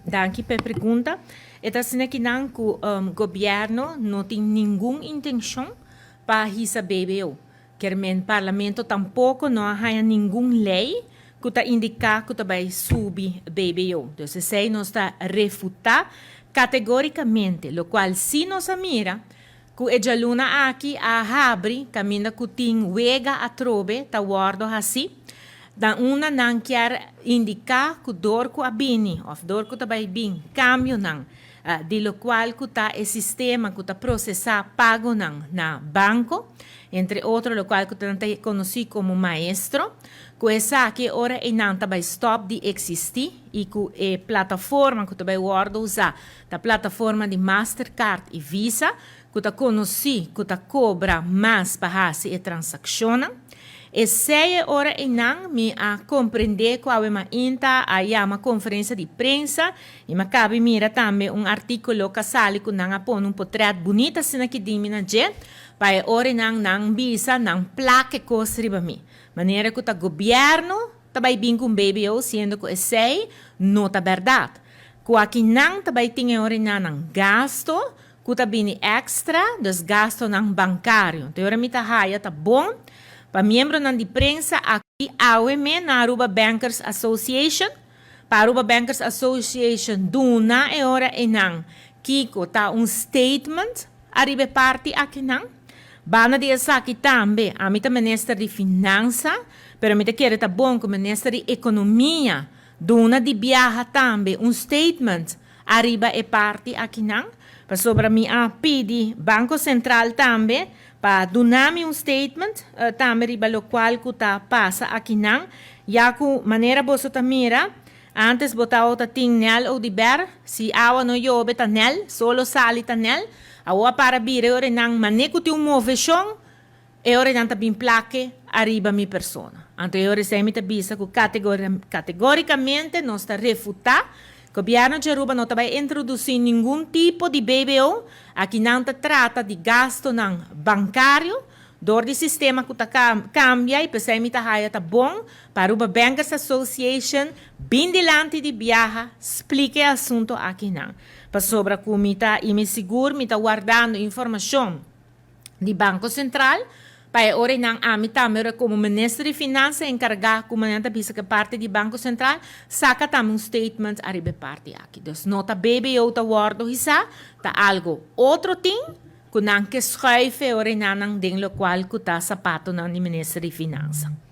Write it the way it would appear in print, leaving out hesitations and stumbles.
Danke per pergunta. Esta é que não que o governo não tem nenhuma intenção para receber BBO. Que o parlamento tampouco não há nenhuma lei que está indicar que vai subir BBO. Então, se nós está refutar categoricamente, o qual se nós mira que a luna aqui a abre, caminha que tem wega a trobe, tá guardo assim, da una não quer indicar que dor que a bini, ou dor que vai bem, cambio não, de lo qual que tá o sistema que tá processar pago não na banco, entre outros, lo qual que tá conhecido como maestro, que essa aqui ora e não vai stop de existir e que a plataforma que vai guarda usar, da plataforma de Mastercard e Visa, que tá conhecido, que tá cobra mais para fazer a transação. E 6 horas e não me a compreender que eu inta a uma conferência de prensa e me cabe mira também artículo que sale que não apon portrait bonito assim que dimina je para hora não visa não plaque coisa riba mi maneira que o governo também bem com BBO sendo que 6 não tá verdade que aqui não também tem hora não gasto que tá bem extra dos gastos não bancário então hora me tá raia tá bom. Para membro de prensa aqui, AOM, na Aruba Bankers Association. Para Aruba Bankers Association, duna e hora e não. Kiko, tá statement, arriba parte aqui não. Bana de essa aqui também, a mim tá ministro de finança, pero a mim tá querer tá bom com ministro de economia. Duna de viaja também, statement, arriba e parte aqui não. Para sobre mim, a pedi Banco Central também, para dar-me statement, também riba lo qual que tá passa aqui não, já que maneira você tá mira, antes botar outra ting nel ou de ber, se awa no yobe tá nel, solo sali tá nel, awa para bire ore não, maneco ti moveção, e ore não tá bem plaque, arriba mi persona. Então, ore se mi tá bisa que categoricamente nós tá refutar, o governo de Aruba não vai introduzir nenhum tipo de BBO, aqui não se trata de gasto não bancário, dor de sistema que cambia e pensei que está bom para Aruba Bankers Association, bem delante de viaja, explique o assunto aqui não. Para sobre como e me seguro, me está guardando informação do Banco Central, para ora não a mim também como ministro de finanças encarregado como nanta bisa que parte do Banco Central saca também statement arriba parte aqui. Então nota BBO ta guardo hisa ta algo outro ting que não que schuife ora não den lo qual que ta sapato não de ministro de finanças.